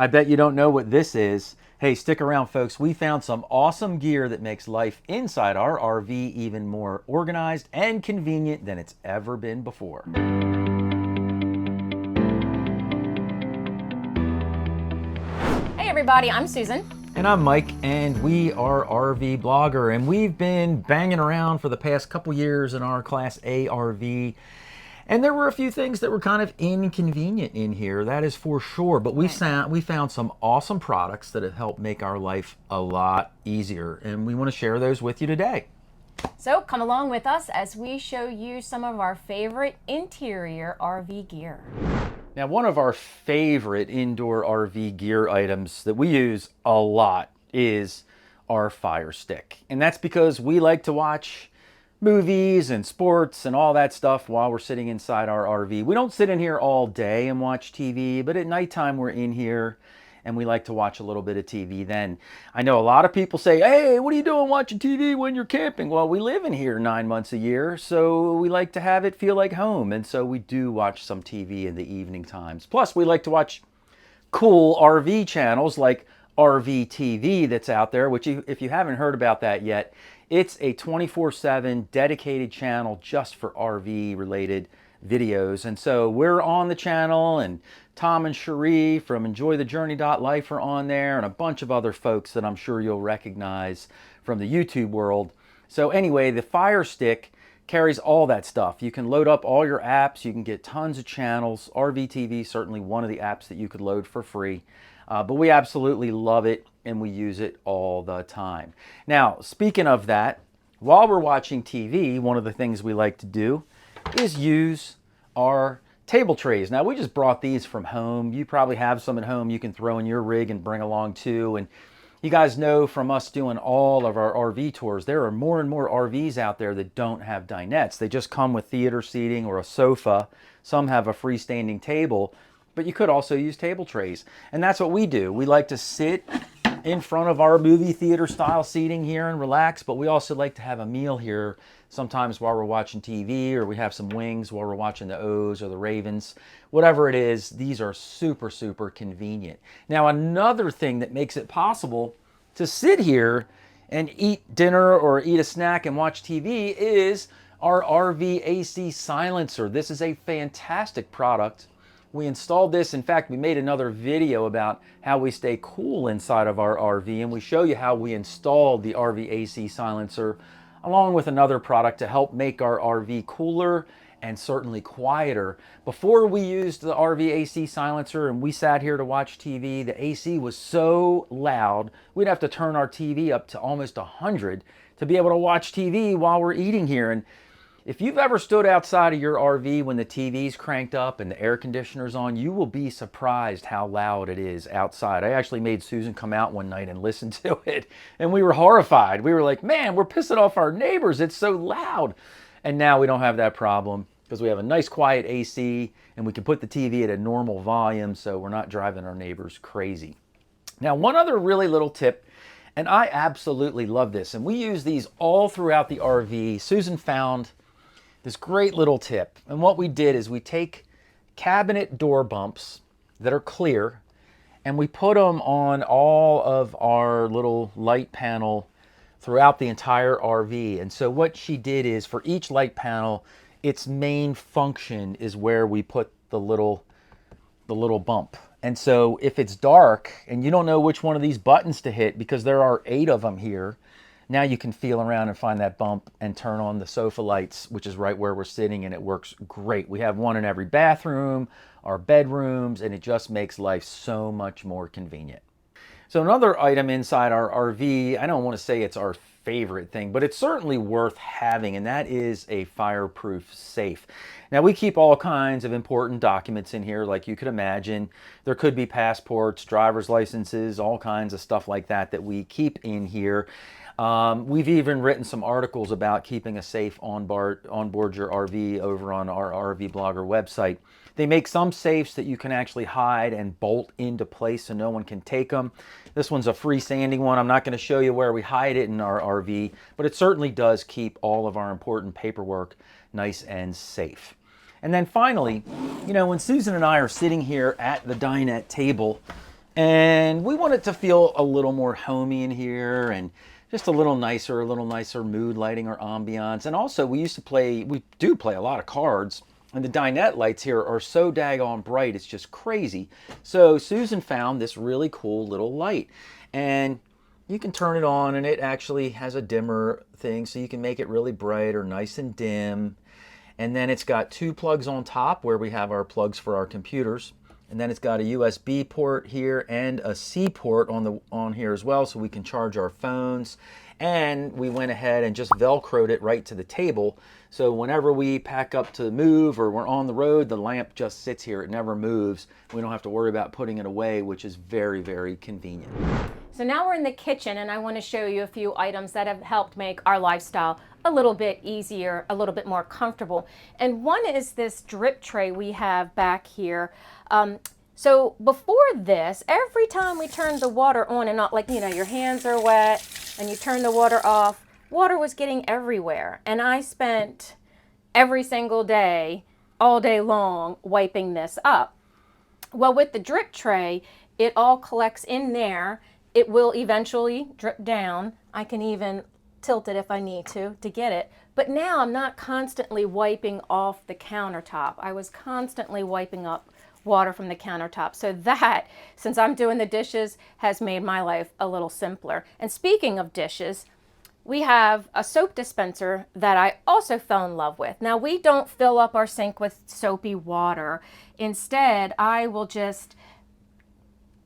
I bet you don't know what this is. Hey, stick around, folks. We found some awesome gear that makes life inside our RV even more organized and convenient than it's ever been before. Hey everybody, I'm Susan. And I'm Mike, and we are RV Blogger, and we've been banging around for the past couple years in our Class A RV. And there were a few things that were kind of inconvenient in here, that is for sure. But we found some awesome products that have helped make our life a lot easier. And we want to share those with you today. So come along with us as we show you some of our favorite interior RV gear. Now, one of our favorite indoor RV gear items that we use a lot is our Fire Stick. And that's because we like to watch movies and sports and all that stuff while we're sitting inside our RV. We don't sit in here all day and watch TV, but at nighttime we're in here and we like to watch a little bit of TV then. I know a lot of people say, hey, what are you doing watching TV when you're camping? Well, we live in here 9 months a year, so we like to have it feel like home. And so we do watch some TV in the evening times. Plus, we like to watch cool RV channels like RV TV that's out there, which if you haven't heard about that yet, it's a 24/7 dedicated channel just for RV related videos. And so we're on the channel, and Tom and Cherie from Life are on there, and a bunch of other folks that I'm sure you'll recognize from the YouTube world. So anyway, the Fire Stick carries all that stuff. You can load up all your apps, you can get tons of channels. RVTV is certainly one of the apps that you could load for free. But we absolutely love it, and we use it all the time. Now, speaking of that, while we're watching TV, one of the things we like to do is use our table trays. Now, we just brought these from home. You probably have some at home you can throw in your rig and bring along too. And you guys know from us doing all of our RV tours, there are more and more RVs out there that don't have dinettes. They just come with theater seating or a sofa. Some have a freestanding table, but you could also use table trays. And that's what we do. We like to sit in front of our movie theater style seating here and relax, but we also like to have a meal here sometimes while we're watching TV, or we have some wings while we're watching the O's or the Ravens. Whatever it is, these are super, super convenient. Now, another thing that makes it possible to sit here and eat dinner or eat a snack and watch TV is our RV AC silencer. This is a fantastic product. We installed this. In fact, we made another video about how we stay cool inside of our RV, and we show you how we installed the RV AC silencer along with another product to help make our RV cooler and certainly quieter. Before we used the RV AC silencer and we sat here to watch TV, the AC was so loud, we'd have to turn our TV up to almost 100 to be able to watch TV while we're eating here. And if you've ever stood outside of your RV when the TV's cranked up and the air conditioner's on, you will be surprised how loud it is outside. I actually made Susan come out one night and listen to it, and we were horrified. We were like, man, we're pissing off our neighbors. It's so loud. And now we don't have that problem because we have a nice quiet AC, and we can put the TV at a normal volume so we're not driving our neighbors crazy. Now, one other really little tip, and I absolutely love this, and we use these all throughout the RV. Susan found this great little tip. And what we did is we take cabinet door bumps that are clear and we put them on all of our little light panel throughout the entire RV. And so what she did is for each light panel, its main function is where we put the little bump. And so if it's dark and you don't know which one of these buttons to hit, because there are 8 of them here, now you can feel around and find that bump and turn on the sofa lights, which is right where we're sitting, and it works great. We have one in every bathroom, our bedrooms, and it just makes life so much more convenient. So another item inside our RV, I don't want to say it's our favorite thing, but it's certainly worth having, and that is a fireproof safe. Now, we keep all kinds of important documents in here, like you could imagine. There could be passports, driver's licenses, all kinds of stuff like that that we keep in here. We've even written some articles about keeping a safe on board your RV over on our RV Blogger website. They make some safes that you can actually hide and bolt into place so no one can take them. This one's a freestanding one. I'm not going to show you where we hide it in our RV, but it certainly does keep all of our important paperwork nice and safe. And then finally, you know, when Susan and I are sitting here at the dinette table, And we want it to feel a little more homey in here and just a little nicer mood lighting or ambiance. And also we do play a lot of cards, and the Dinette lights here are so daggone bright, it's just crazy. So Susan found this really cool little light, and you can turn it on and it actually has a dimmer thing, so you can make it really bright or nice and dim. And then it's got 2 plugs on top where we have our plugs for our computers. And then it's got a USB port here and a C port on here as well, so we can charge our phones. And we went ahead and just Velcroed it right to the table. So whenever we pack up to move or we're on the road, the lamp just sits here. It never moves. We don't have to worry about putting it away, which is very, very convenient. So now we're in the kitchen, and I want to show you a few items that have helped make our lifestyle a little bit easier, a little bit more comfortable. And one is this drip tray we have back here. So before this, every time we turned the water on and off, like, your hands are wet and you turn the water off, water was getting everywhere. And I spent every single day, all day long, wiping this up. Well, with the drip tray, it all collects in there. It will eventually drip down. I can even tilt it if I need to get it. But now I'm not constantly wiping off the countertop. I was constantly wiping up water from the countertop. So that, since I'm doing the dishes, has made my life a little simpler. And speaking of dishes, we have a soap dispenser that I also fell in love with. Now, we don't fill up our sink with soapy water. Instead, I will just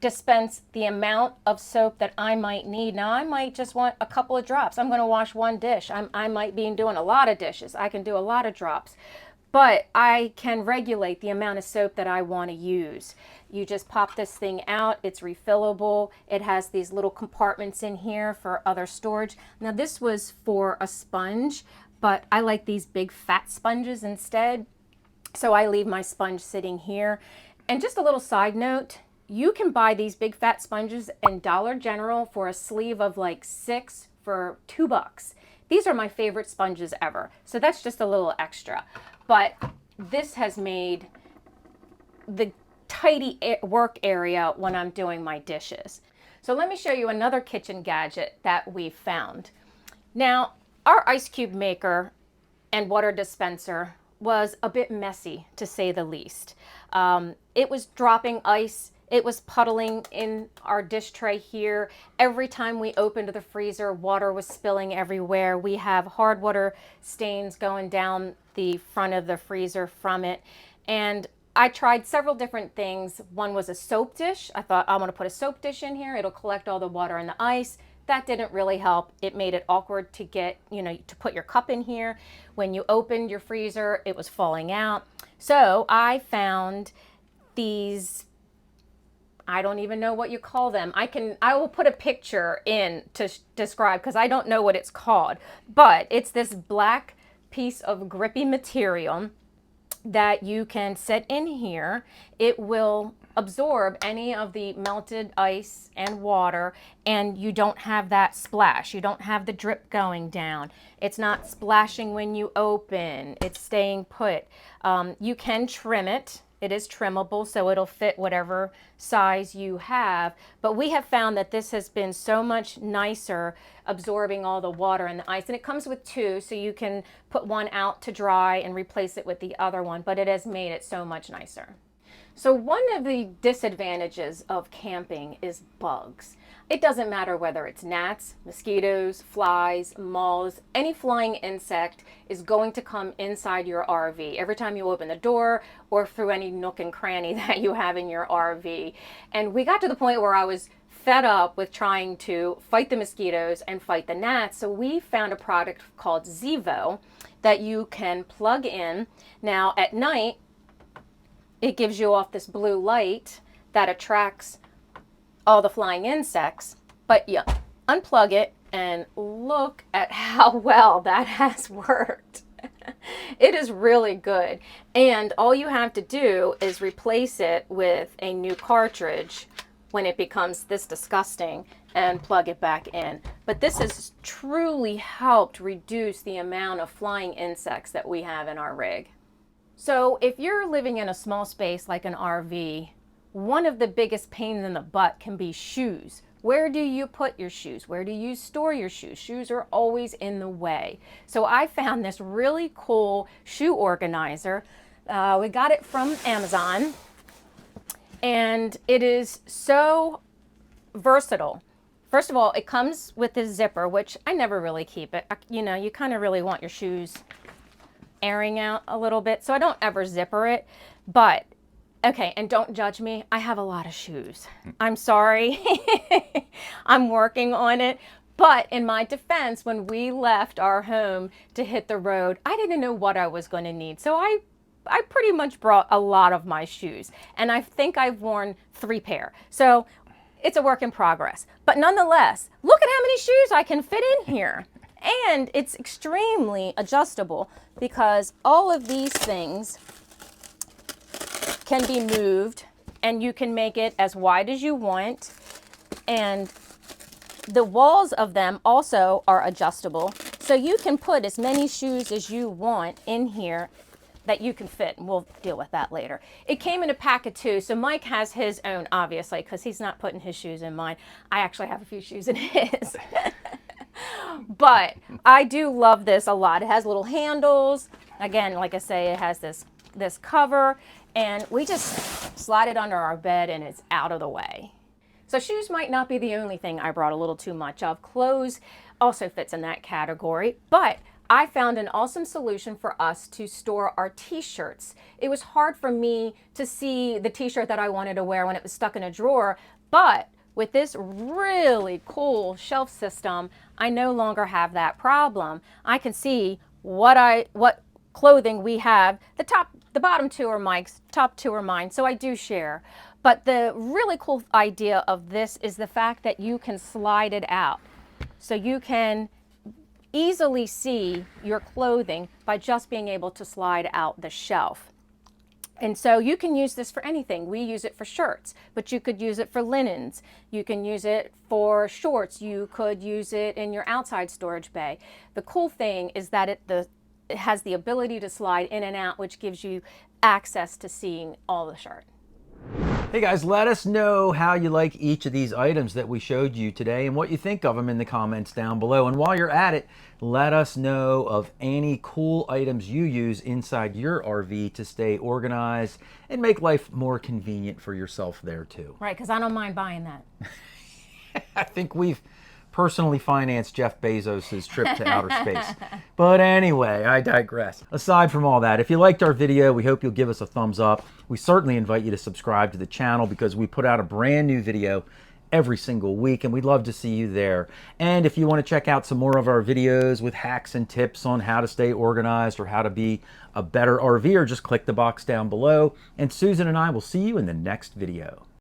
dispense the amount of soap that I might need. Now, I might just want a couple of drops. I'm going to wash one dish. I might be doing a lot of dishes. I can do a lot of drops. But I can regulate the amount of soap that I want to use. You just pop this thing out. It's refillable. It has these little compartments in here for other storage. Now, this was for a sponge, but I like these big fat sponges instead. So I leave my sponge sitting here. And just a little side note, you can buy these big fat sponges in Dollar General for a sleeve of like 6 for $2. These are my favorite sponges ever. So that's just a little extra. But this has made the tidy work area when I'm doing my dishes. So let me show you another kitchen gadget that we found. Now, our ice cube maker and water dispenser was a bit messy, to say the least. It was dropping ice. It was puddling in our dish tray here. Every time we opened the freezer, water was spilling everywhere. We have hard water stains going down the front of the freezer from it. And I tried several different things. One was a soap dish. I thought, I'm gonna put a soap dish in here. It'll collect all the water and the ice. That didn't really help. It made it awkward to get, to put your cup in here. When you opened your freezer, it was falling out. So I found these, I don't even know what you call them. I will put a picture in to describe, because I don't know what it's called, but it's this black piece of grippy material that you can set in here. It will absorb any of the melted ice and water, and you don't have that splash. You don't have the drip going down. It's not splashing when you open. It's staying put. You can trim it. It is trimmable, so it'll fit whatever size you have. But we have found that this has been so much nicer, absorbing all the water and the ice. And it comes with 2, so you can put one out to dry and replace it with the other one. But it has made it so much nicer. So one of the disadvantages of camping is bugs. It doesn't matter whether it's gnats, mosquitoes, flies, moths, any flying insect is going to come inside your RV every time you open the door or through any nook and cranny that you have in your RV. And we got to the point where I was fed up with trying to fight the mosquitoes and fight the gnats. So we found a product called Zevo that you can plug in. Now at night, it gives you off this blue light that attracts all the flying insects, but you unplug it and look at how well that has worked. It is really good. And all you have to do is replace it with a new cartridge when it becomes this disgusting and plug it back in. But this has truly helped reduce the amount of flying insects that we have in our rig. So if you're living in a small space like an RV, one of the biggest pains in the butt can be shoes. Where do you put your shoes? Where do you store your shoes? Shoes are always in the way. So I found this really cool shoe organizer. We got it from Amazon, and it is so versatile. First of all, it comes with this zipper, which I never really keep it. You know, you kind of really want your shoes airing out a little bit, so I don't ever zipper it. But okay, and don't judge me. I have a lot of shoes. I'm sorry. I'm working on it. But in my defense, when we left our home to hit the road, I didn't know what I was going to need. So I pretty much brought a lot of my shoes. And I think I've worn 3 pair. So it's a work in progress. But nonetheless, look at how many shoes I can fit in here. And it's extremely adjustable because all of these things can be moved, and you can make it as wide as you want, and the walls of them also are adjustable, so you can put as many shoes as you want in here that you can fit, and we'll deal with that later. It came in a pack of 2, so Mike has his own, obviously, because he's not putting his shoes in mine. I actually have a few shoes in his. But I do love this a lot. It has little handles. Again, like I say, it has this cover, and we just slide it under our bed and it's out of the way. So shoes might not be the only thing I brought a little too much of. Clothes also fits in that category, but I found an awesome solution for us to store our t-shirts. It was hard for me to see the t-shirt that I wanted to wear when it was stuck in a drawer, but with this really cool shelf system, I no longer have that problem. I can see what clothing we have. The bottom 2 are Mike's, top 2 are mine, so I do share. But the really cool idea of this is the fact that you can slide it out. So you can easily see your clothing by just being able to slide out the shelf. And so you can use this for anything. We use it for shirts, but you could use it for linens. You can use it for shorts. You could use it in your outside storage bay. The cool thing is that it has the ability to slide in and out, which gives you access to seeing all the shirt. Hey guys, let us know how you like each of these items that we showed you today and what you think of them in the comments down below. And while you're at it, let us know of any cool items you use inside your RV to stay organized and make life more convenient for yourself there too. Right, because I don't mind buying that. I think we've personally financed Jeff Bezos' trip to outer space. But anyway, I digress. Aside from all that, if you liked our video, we hope you'll give us a thumbs up. We certainly invite you to subscribe to the channel because we put out a brand new video every single week, and we'd love to see you there. And if you want to check out some more of our videos with hacks and tips on how to stay organized or how to be a better RVer, just click the box down below. And Susan and I will see you in the next video.